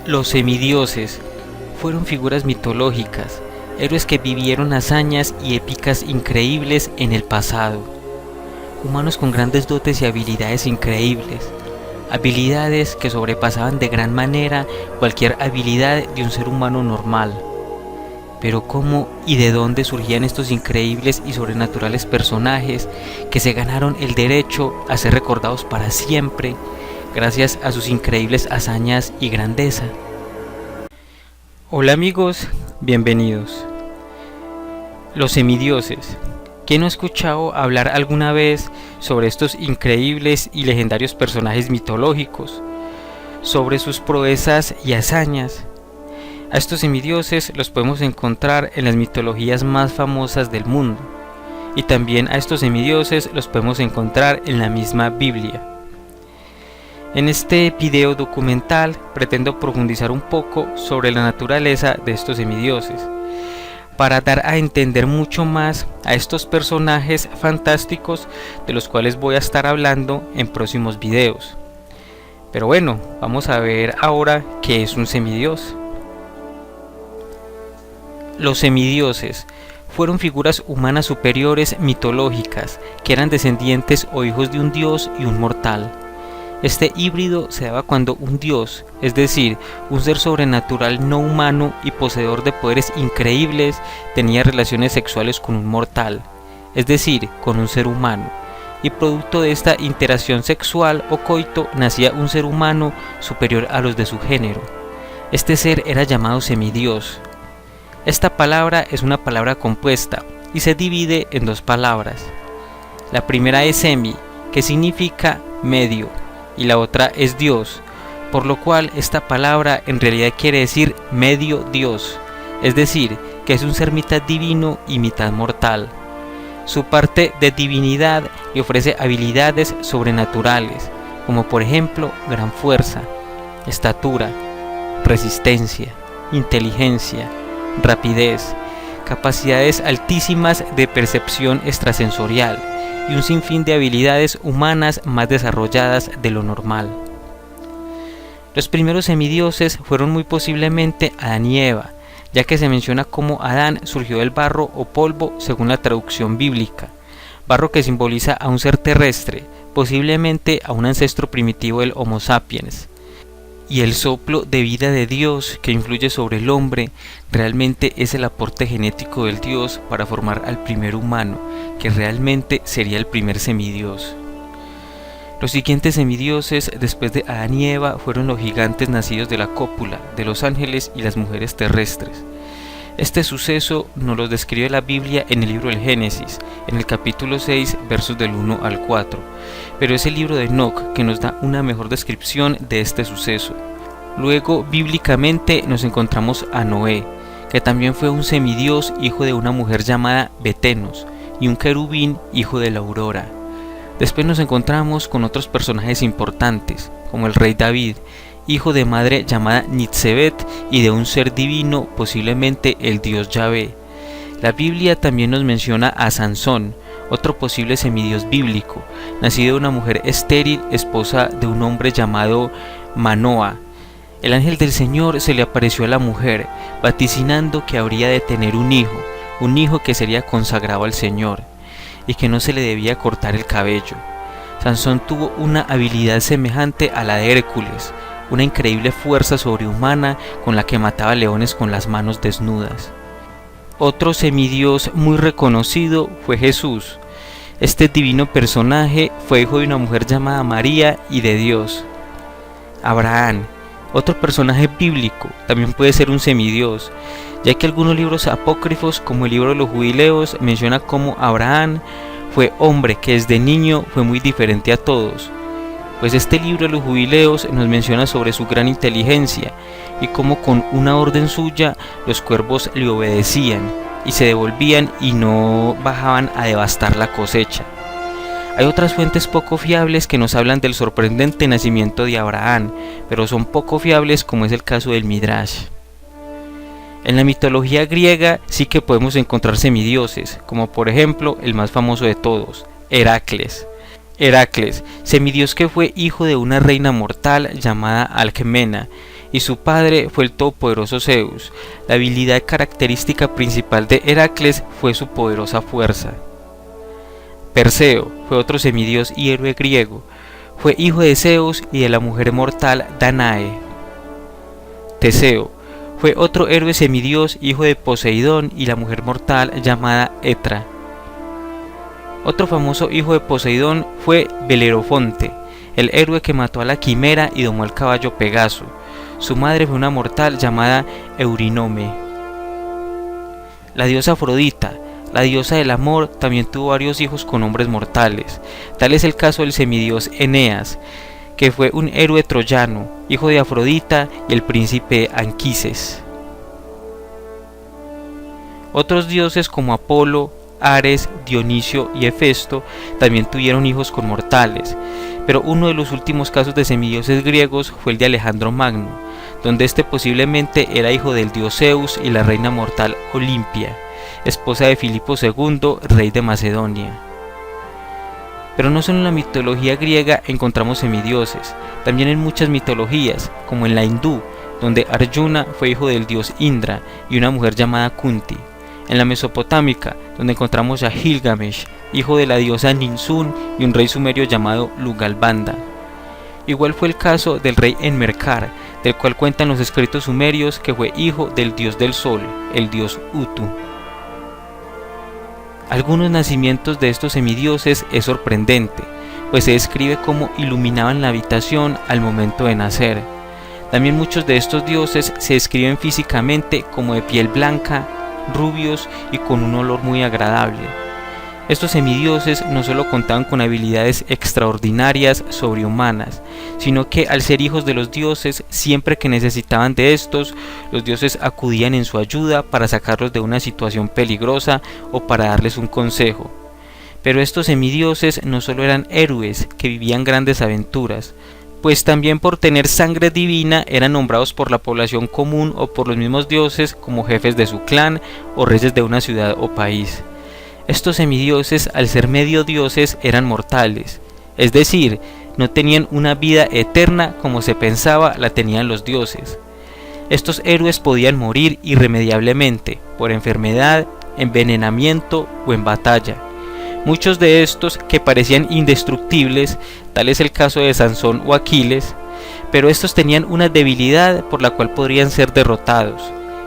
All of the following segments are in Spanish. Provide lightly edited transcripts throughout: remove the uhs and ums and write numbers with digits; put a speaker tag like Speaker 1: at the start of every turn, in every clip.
Speaker 1: Los semidioses fueron figuras mitológicas, héroes que vivieron hazañas y épicas increíbles en el pasado. Humanos con grandes dotes y habilidades increíbles, habilidades que sobrepasaban de gran manera cualquier habilidad de un ser humano normal. Pero ¿cómo y de dónde surgían estos increíbles y sobrenaturales personajes que se ganaron el derecho a ser recordados para siempre gracias a sus increíbles hazañas y grandeza? Hola amigos, bienvenidos. Los semidioses. ¿Quién no ha escuchado hablar alguna vez sobre estos increíbles y legendarios personajes mitológicos? Sobre sus proezas y hazañas. A estos semidioses los podemos encontrar en las mitologías más famosas del mundo. Y también a estos semidioses los podemos encontrar en la misma Biblia. En este video documental pretendo profundizar un poco sobre la naturaleza de estos semidioses, para dar a entender mucho más a estos personajes fantásticos de los cuales voy a estar hablando en próximos videos. Pero bueno, vamos a ver ahora qué es un semidios. Los semidioses fueron figuras humanas superiores mitológicas que eran descendientes o hijos de un dios y un mortal. Este híbrido se daba cuando un dios, es decir, un ser sobrenatural no humano y poseedor de poderes increíbles, tenía relaciones sexuales con un mortal, es decir, con un ser humano, y producto de esta interacción sexual o coito nacía un ser humano superior a los de su género. Este ser era llamado semidios. Esta palabra es una palabra compuesta y se divide en dos palabras. La primera es semi, que significa medio, y la otra es Dios, por lo cual esta palabra en realidad quiere decir medio Dios, es decir, que es un ser mitad divino y mitad mortal. Su parte de divinidad le ofrece habilidades sobrenaturales, como por ejemplo gran fuerza, estatura, resistencia, inteligencia, rapidez, capacidades altísimas de percepción extrasensorial, y un sinfín de habilidades humanas más desarrolladas de lo normal. Los primeros semidioses fueron muy posiblemente Adán y Eva, ya que se menciona cómo Adán surgió del barro o polvo según la traducción bíblica, barro que simboliza a un ser terrestre, posiblemente a un ancestro primitivo del Homo sapiens. Y el soplo de vida de Dios que influye sobre el hombre realmente es el aporte genético del Dios para formar al primer humano, que realmente sería el primer semidios. Los siguientes semidioses después de Adán y Eva fueron los gigantes nacidos de la cópula, de los ángeles y las mujeres terrestres. Este suceso nos lo describe la Biblia en el libro del Génesis, en el capítulo 6, versos del 1 al 4, pero es el libro de Enoc que nos da una mejor descripción de este suceso. Luego, bíblicamente, nos encontramos a Noé, que también fue un semidios hijo de una mujer llamada Betenos, y un querubín hijo de la aurora. Después nos encontramos con otros personajes importantes, como el rey David, hijo de madre llamada Nitzebet y de un ser divino, posiblemente el dios Yahvé. La Biblia también nos menciona a Sansón, otro posible semidios bíblico, nacido de una mujer estéril, esposa de un hombre llamado Manoa. El ángel del Señor se le apareció a la mujer, vaticinando que habría de tener un hijo que sería consagrado al Señor, y que no se le debía cortar el cabello. Sansón tuvo una habilidad semejante a la de Hércules, una increíble fuerza sobrehumana con la que mataba leones con las manos desnudas. Otro semidios muy reconocido fue Jesús. Este divino personaje fue hijo de una mujer llamada María y de Dios. Abraham, otro personaje bíblico, también puede ser un semidios, ya que algunos libros apócrifos como el libro de los Jubileos menciona cómo Abraham fue hombre que desde niño fue muy diferente a todos. Pues este libro de los Jubileos nos menciona sobre su gran inteligencia y cómo con una orden suya los cuervos le obedecían y se devolvían y no bajaban a devastar la cosecha. Hay otras fuentes poco fiables que nos hablan del sorprendente nacimiento de Abraham, pero son poco fiables como es el caso del Midrash. En la mitología griega sí que podemos encontrar semidioses, como por ejemplo el más famoso de todos, Heracles. Heracles, semidios que fue hijo de una reina mortal llamada Alcmena, y su padre fue el todopoderoso Zeus. La habilidad característica principal de Heracles fue su poderosa fuerza. Perseo fue otro semidios y héroe griego. Fue hijo de Zeus y de la mujer mortal Danae. Teseo fue otro héroe semidios, hijo de Poseidón y la mujer mortal llamada Etra. Otro famoso hijo de Poseidón fue Belerofonte, el héroe que mató a la quimera y domó al caballo Pegaso. Su madre fue una mortal llamada Eurynome. La diosa Afrodita, la diosa del amor, también tuvo varios hijos con hombres mortales. Tal es el caso del semidios Eneas, que fue un héroe troyano, hijo de Afrodita y el príncipe Anquises. Otros dioses como Apolo, Ares, Dionisio y Hefesto también tuvieron hijos con mortales, pero uno de los últimos casos de semidioses griegos fue el de Alejandro Magno, donde este posiblemente era hijo del dios Zeus y la reina mortal Olimpia, esposa de Filipo II, rey de Macedonia. Pero no solo en la mitología griega encontramos semidioses, también en muchas mitologías, como en la hindú, donde Arjuna fue hijo del dios Indra y una mujer llamada Kunti. En la mesopotámica, donde encontramos a Gilgamesh, hijo de la diosa Ninsun y un rey sumerio llamado Lugalbanda. Igual fue el caso del rey Enmerkar, del cual cuentan los escritos sumerios que fue hijo del dios del sol, el dios Utu. Algunos nacimientos de estos semidioses es sorprendente, pues se describe cómo iluminaban la habitación al momento de nacer. También muchos de estos dioses se describen físicamente como de piel blanca, rubios y con un olor muy agradable. Estos semidioses no solo contaban con habilidades extraordinarias sobrehumanas, sino que al ser hijos de los dioses, siempre que necesitaban de estos, los dioses acudían en su ayuda para sacarlos de una situación peligrosa o para darles un consejo. Pero estos semidioses no solo eran héroes que vivían grandes aventuras, pues también por tener sangre divina eran nombrados por la población común o por los mismos dioses como jefes de su clan o reyes de una ciudad o país. Estos semidioses, al ser medio dioses, eran mortales, es decir, no tenían una vida eterna como se pensaba la tenían los dioses. Estos héroes podían morir irremediablemente por enfermedad, envenenamiento o en batalla. Muchos de estos que parecían indestructibles, tal es el caso de Sansón o Aquiles, pero estos tenían una debilidad por la cual podrían ser derrotados.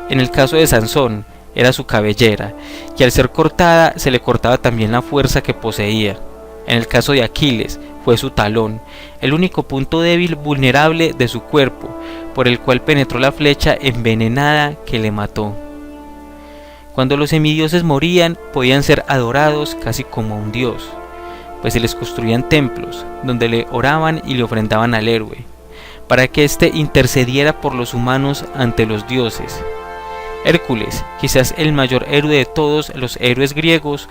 Speaker 1: En el caso de Sansón, era su cabellera, y al ser cortada se le cortaba también la fuerza que poseía. En el caso de Aquiles, fue su talón, el único punto débil vulnerable de su cuerpo, por el cual penetró la flecha envenenada que le mató. Cuando los semidioses morían, podían ser adorados casi como un dios, pues se les construían templos, donde le oraban y le ofrendaban al héroe, para que éste intercediera por los humanos ante los dioses. Hércules, quizás el mayor héroe de todos los héroes griegos,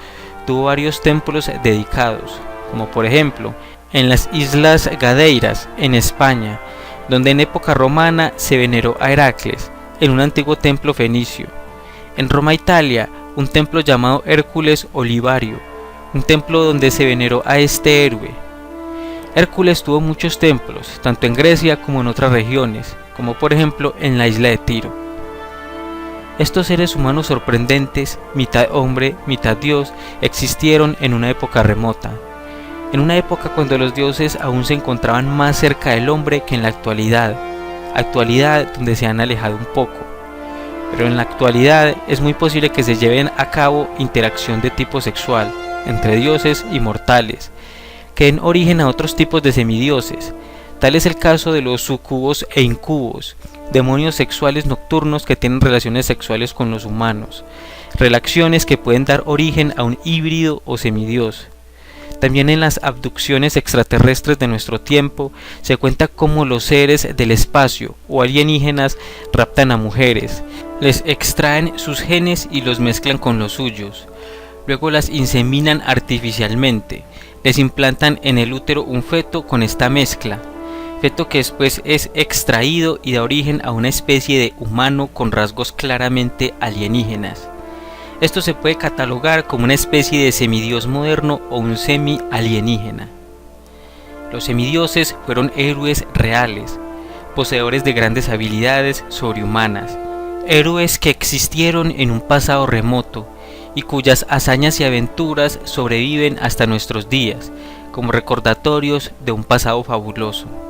Speaker 1: tuvo varios templos dedicados, como por ejemplo en las Islas Gadeiras, en España, donde en época romana se veneró a Heracles, en un antiguo templo fenicio. En Roma, Italia, un templo llamado Hércules Olivario, un templo donde se veneró a este héroe. Hércules tuvo muchos templos, tanto en Grecia como en otras regiones, como por ejemplo en la isla de Tiro. Estos seres humanos sorprendentes, mitad hombre, mitad dios, existieron en una época remota, en una época cuando los dioses aún se encontraban más cerca del hombre que en la actualidad donde se han alejado un poco. Pero en la actualidad es muy posible que se lleven a cabo interacción de tipo sexual entre dioses y mortales, que den origen a otros tipos de semidioses. Tal es el caso de los sucubos e incubos, demonios sexuales nocturnos que tienen relaciones sexuales con los humanos, relaciones que pueden dar origen a un híbrido o semidios. También en las abducciones extraterrestres de nuestro tiempo se cuenta cómo los seres del espacio o alienígenas raptan a mujeres, les extraen sus genes y los mezclan con los suyos, luego las inseminan artificialmente, les implantan en el útero un feto con esta mezcla. feto que después es extraído y da origen a una especie de humano con rasgos claramente alienígenas. Esto se puede catalogar como una especie de semidios moderno o un semi-alienígena. Los semidioses fueron héroes reales, poseedores de grandes habilidades sobrehumanas, héroes que existieron en un pasado remoto y cuyas hazañas y aventuras sobreviven hasta nuestros días, como recordatorios de un pasado fabuloso.